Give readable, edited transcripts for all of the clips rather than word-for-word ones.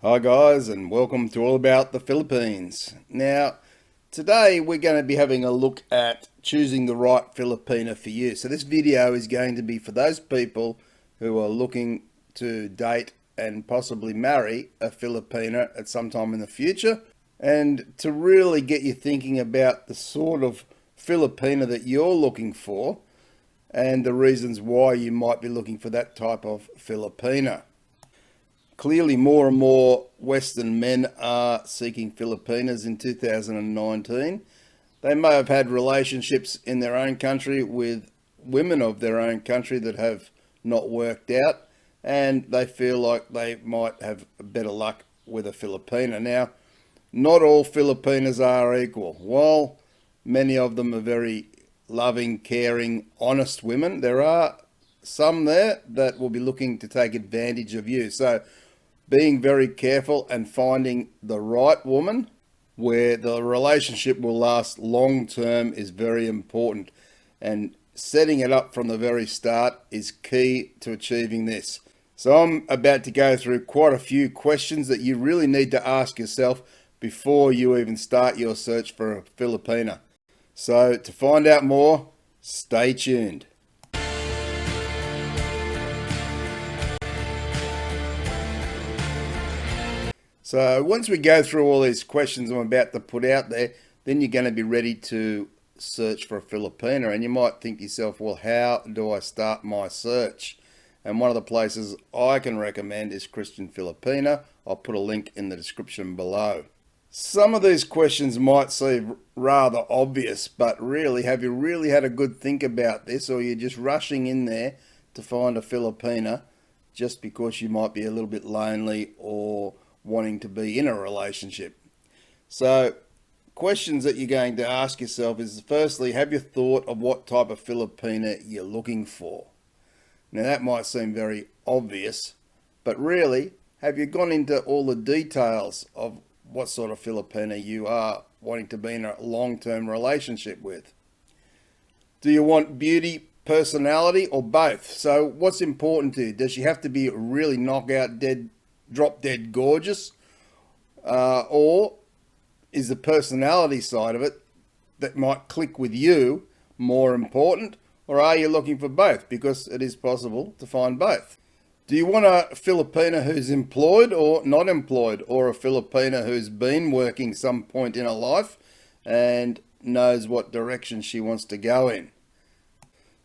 Hi guys, and welcome to All About the Philippines. Now, today we're going to be having a look at choosing the right Filipina for you. So this video is going to be for those people who are looking to date and possibly marry a Filipina at some time in the future, and to really get you thinking about the sort of Filipina that you're looking for and the reasons why you might be looking for that type of Filipina. Clearly, more and more Western men are seeking Filipinas in 2019. They may have had relationships in their own country with women of their own country that have not worked out, and they feel like they might have better luck with a Filipina. Now, not all Filipinas are equal. While many of them are very loving, caring, honest women, there are some there that will be looking to take advantage of you. So being very careful and finding the right woman where the relationship will last long term is very important, and setting it up from the very start is key to achieving this. So I'm about to go through quite a few questions that you really need to ask yourself before you even start your search for a Filipina. So to find out more, stay tuned. So once we go through all these questions I'm about to put out there, then you're going to be ready to search for a Filipina, and you might think to yourself, well, how do I start my search? And one of the places I can recommend is Christian Filipina. I'll put a link in the description below. Some of these questions might seem rather obvious, but really, have you really had a good think about this, or you're just rushing in there to find a Filipina just because you might be a little bit lonely or wanting to be in a relationship? So questions that you're going to ask yourself is, firstly, have you thought of what type of Filipina you're looking for? Now that might seem very obvious, but really, have you gone into all the details of what sort of Filipina you are wanting to be in a long-term relationship with? Do you want beauty, personality, or both? So what's important to you? Does she have to be really knockout dead, drop dead gorgeous, or is the personality side of it that might click with you more important, or are you looking for both? Because it is possible to find both. Do you want a Filipina who's employed or not employed, or a Filipina who's been working some point in her life and knows what direction she wants to go in?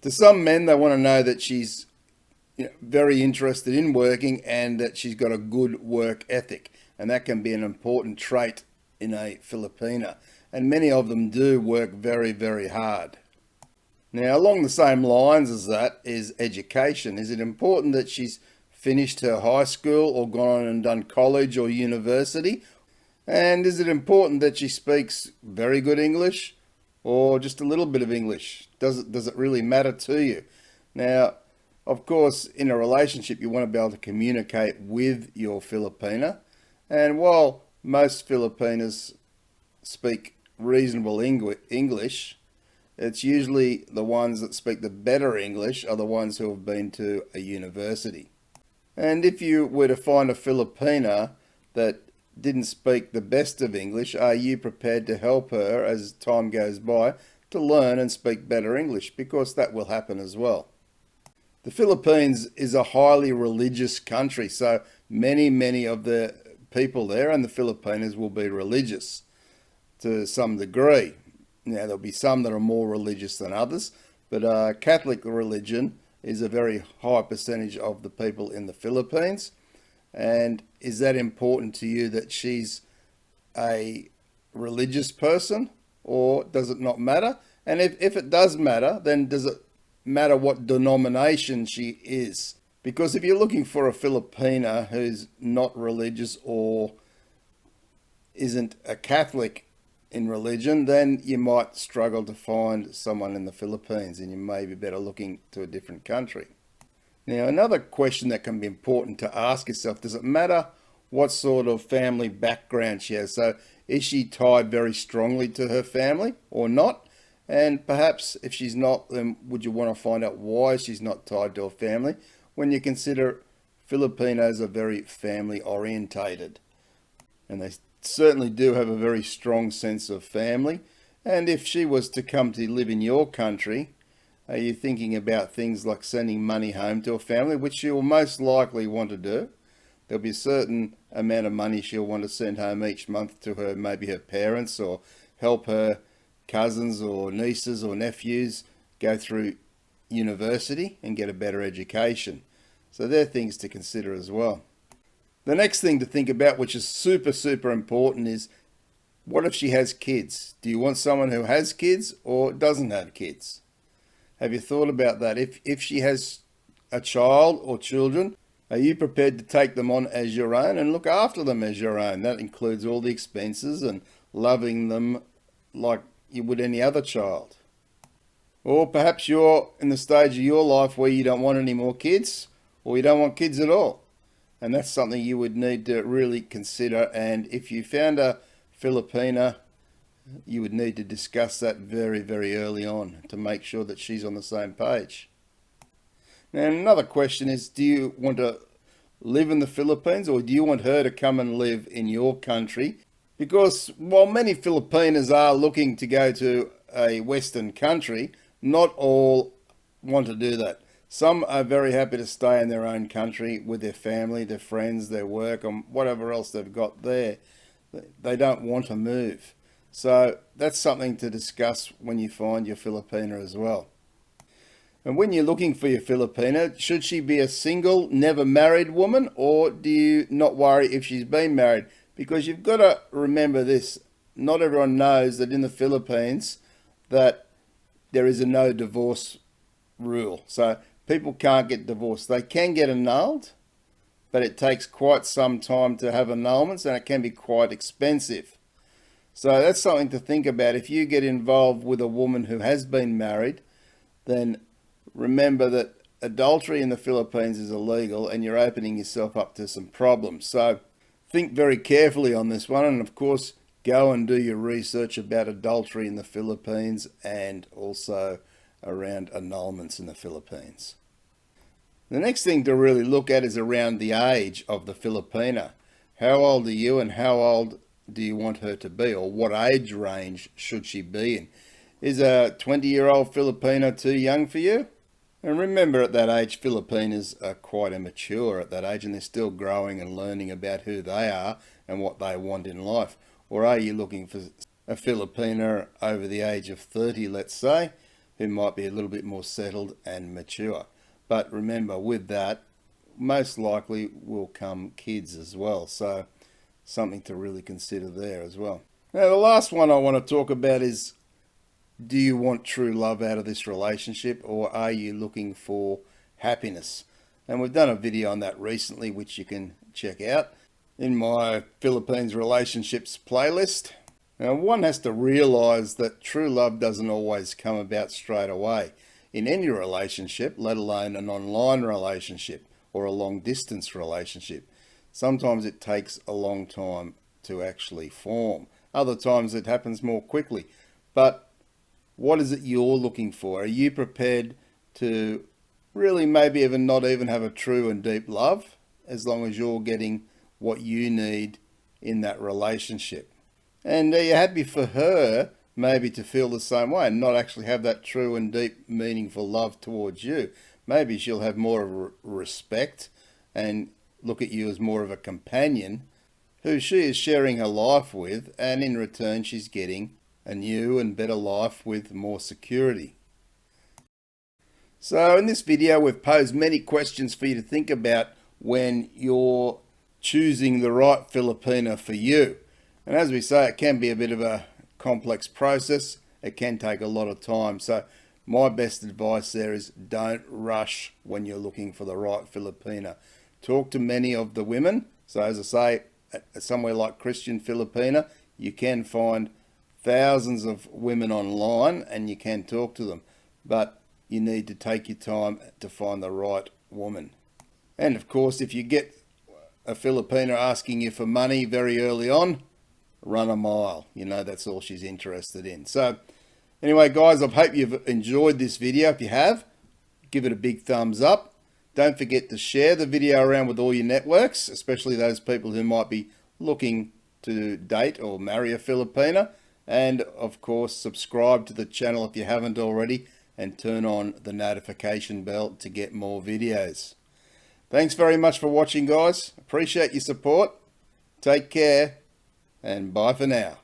To some men, they want to know that she's very interested in working and that she's got a good work ethic, and that can be an important trait in a Filipina, and many of them do work very, very hard. Now, along the same lines as that is education. Is it important that she's finished her high school or gone on and done college or university? And is it important that she speaks very good English or just a little bit of English? Does it really matter to you? Now, of course, in a relationship, you want to be able to communicate with your Filipina. And while most Filipinas speak reasonable English, it's usually the ones that speak the better English are the ones who have been to a university. And if you were to find a Filipina that didn't speak the best of English, are you prepared to help her as time goes by to learn and speak better English? Because that will happen as well. The Philippines is a highly religious country, so many of the people there and the Filipinos will be religious to some degree. Now, there'll be some that are more religious than others, but Catholic religion is a very high percentage of the people in the Philippines. And is that important to you, that she's a religious person, or does it not matter? And if it does matter, then does it matter what denomination she is? Because if you're looking for a Filipina who's not religious or isn't a Catholic in religion, then you might struggle to find someone in the Philippines, and you may be better looking to a different country. Now, another question that can be important to ask yourself, does it matter what sort of family background she has? So is she tied very strongly to her family or not? And perhaps if she's not, then would you want to find out why she's not tied to a family? When you consider Filipinos are very family orientated, and they certainly do have a very strong sense of family. And if she was to come to live in your country, are you thinking about things like sending money home to a family, which she will most likely want to do? There'll be a certain amount of money she'll want to send home each month to her, maybe her parents, or help her cousins or nieces or nephews go through university and get a better education. So they're things to consider as well. The next thing to think about, which is super important, is what if she has kids? Do you want someone who has kids or doesn't have kids? Have you thought about that? If she has a child or children, are you prepared to take them on as your own and look after them as your own? That includes all the expenses and loving them like you would any other child. Or perhaps you're in the stage of your life where you don't want any more kids, or you don't want kids at all. And that's something you would need to really consider. And if you found a Filipina, you would need to discuss that very early on to make sure that she's on the same page. Now, another question is, do you want to live in the Philippines, or do you want her to come and live in your country? Because while many Filipinas are looking to go to a Western country, not all want to do that. Some are very happy to stay in their own country with their family, their friends, their work, and whatever else they've got there. They don't want to move. So that's something to discuss when you find your Filipina as well. And when you're looking for your Filipina, should she be a single, never married woman, or do you not worry if she's been married? Because you've got to remember this. Not everyone knows that in the Philippines that there is a no divorce rule. So people can't get divorced. They can get annulled, but it takes quite some time to have annulments, and it can be quite expensive. So that's something to think about. If you get involved with a woman who has been married, then remember that adultery in the Philippines is illegal and you're opening yourself up to some problems. So think very carefully on this one, and of course go and do your research about adultery in the Philippines and also around annulments in the Philippines. The next thing to really look at is around the age of the Filipina. How old are you and how old do you want her to be, or what age range should she be in? Is a 20-year-old Filipina too young for you? And remember, at that age, Filipinas are quite immature at that age, and they're still growing and learning about who they are and what they want in life. Or are you looking for a Filipina over the age of 30, let's say, who might be a little bit more settled and mature? But remember, with that, most likely will come kids as well. So something to really consider there as well. Now, the last one I want to talk about is, do you want true love out of this relationship, or are you looking for happiness? And we've done a video on that recently, which you can check out in my Philippines relationships playlist. Now, one has to realize that true love doesn't always come about straight away in any relationship, let alone an online relationship or a long distance relationship. Sometimes it takes a long time to actually form. Other times it happens more quickly. But what is it you're looking for? Are you prepared to really maybe even not even have a true and deep love, as long as you're getting what you need in that relationship? And are you happy for her maybe to feel the same way and not actually have that true and deep meaningful love towards you? Maybe she'll have more of a respect and look at you as more of a companion who she is sharing her life with, and in return she's getting a new and better life with more security. So in this video we've posed many questions for you to think about when you're choosing the right Filipina for you. And as we say, it can be a bit of a complex process. It can take a lot of time. So my best advice there is, don't rush when you're looking for the right Filipina. Talk to many of the women. So as I say, somewhere like Christian Filipina, you can find thousands of women online and you can talk to them. But you need to take your time to find the right woman. And of course, if you get a Filipina asking you for money very early on, run a mile. You know, that's all she's interested in. So anyway, guys, I hope you've enjoyed this video. If you have, give it a big thumbs up. Don't forget to share the video around with all your networks, especially those people who might be looking to date or marry a Filipina. And of course, subscribe to the channel if you haven't already, and turn on the notification bell to get more videos. Thanks very much for watching, guys. Appreciate your support. Take care, and bye for now.